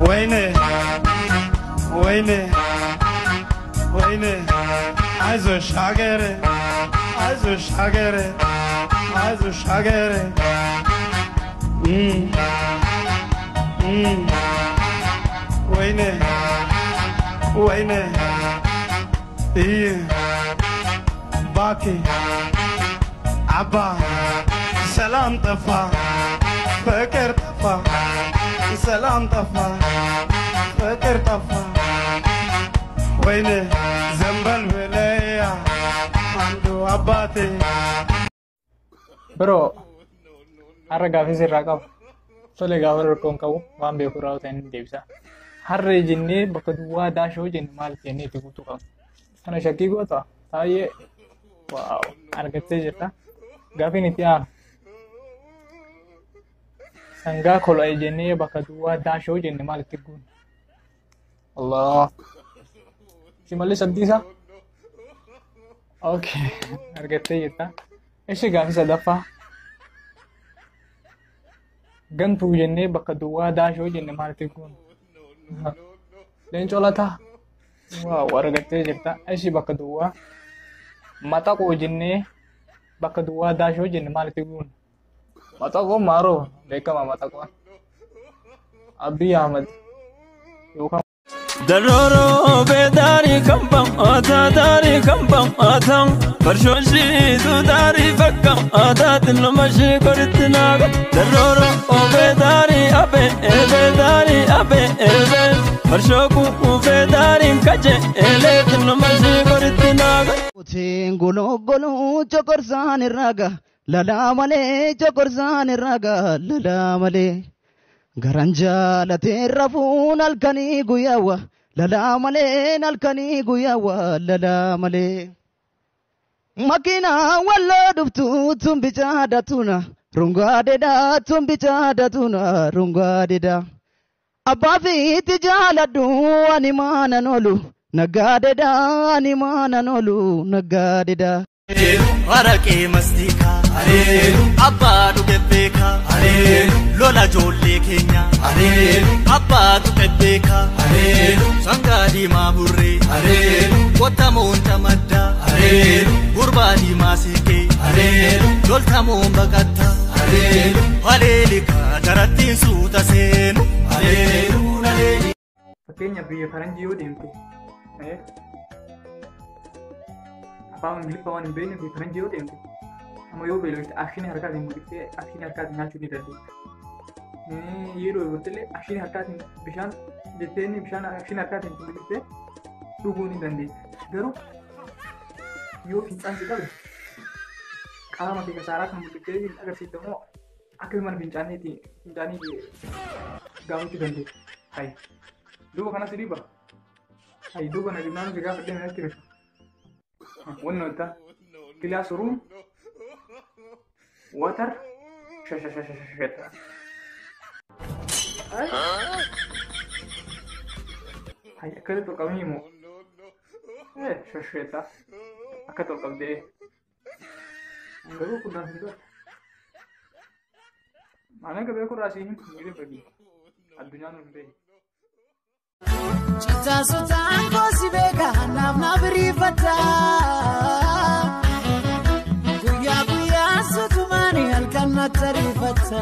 وينه وينه وينه عايزو شاغره عايزو شاغره عايزو شاغره وينه وينه ايه باكي عبا سلام طفا فكر طفا سلام طفا فكر طفا وينه زنبل ولايا عنده عباتي برو harga fi sirraa qabu tole gaafa rakkoon qabu waan beeku raawwatan deebisa harree jennee bakka duwwaa daashoo jenne maal jennee itti guutuu qabu kana shakkii goota baay'ee waaw argattee jirta gaafiin itti aanu sangaa kola'e jennee bakka duwwaa daashoo jenne maal itti guun Allah si malli sabdiisa okay argattee jirta ishi gaafi sadaffaa gantuu jennee bakka duwwaa daashoo jenne maal itti guun leencoo lataa waaw argattee jirta ishi bakka duwwaa maxaqoo jennee bakka duwwaa daashoo jenne maal itti guun maxaqoo maaroo beekama maxaqoo Abiy Ahmed yookaan Daroro bedari kambam ata dari kambam atang Farshoshi tu dari fakam ata tilmashi koritinaga Daroro bedari abe Farshoku bedari kaje ele tilmashi koritinaga Golo golo chokorsan raga lala male chokorsan raga lala male Garanja la terra fun alkani guyawa lala male nalkani guyawa lala male Makina walla duftu tumbicha datuna rungade da tumbicha datuna rungade da Abafi tijaladu animana nolu nagade da animana nolu nagade da Arake mastika areelu abbaatu kebbeeka areelu lola joollee keenya areelu abbaatu kebbeeka areelu sangaa diimaa burree areelu qottamoon tamadda areelu gurbaa diimaa siikee areelu loltamoon baqatta areelu haleelika darattiin suuta seenu areelu naleeli. Fakkeenya biyya faranjii yoo deemte Apaan Ingiliffa waan hin beekne fi faranjii yoo deemte amma yoo beelofte akshinii harkaatiin mudhiftee akshinii harkaatiin nyaachuu ni dandeessa. Yeroo yootillee akshinii harkaatiin bishaan jetteen bishaan akshinii harkaatiin mudhiftee dhuguu ni dandeessa. Garuu yoo fincaan si qabe qaama fi kasaaraa kan mudhiftee agarsiiftamoo akka mana fincaanii gaafachuu dandeessa. Hayi duuba kanas dhiiba. Hayi duuba na dhibnaan si gaafa deemee natti bifa. One nota classroom water Hai akal to kami mo shasheta akato kabde ngaro kudan hindo mana ka be ko rasi hin mire bagi adunya no be Chita sotan ko sibega na brifata Guya sutumani alkanna tarifata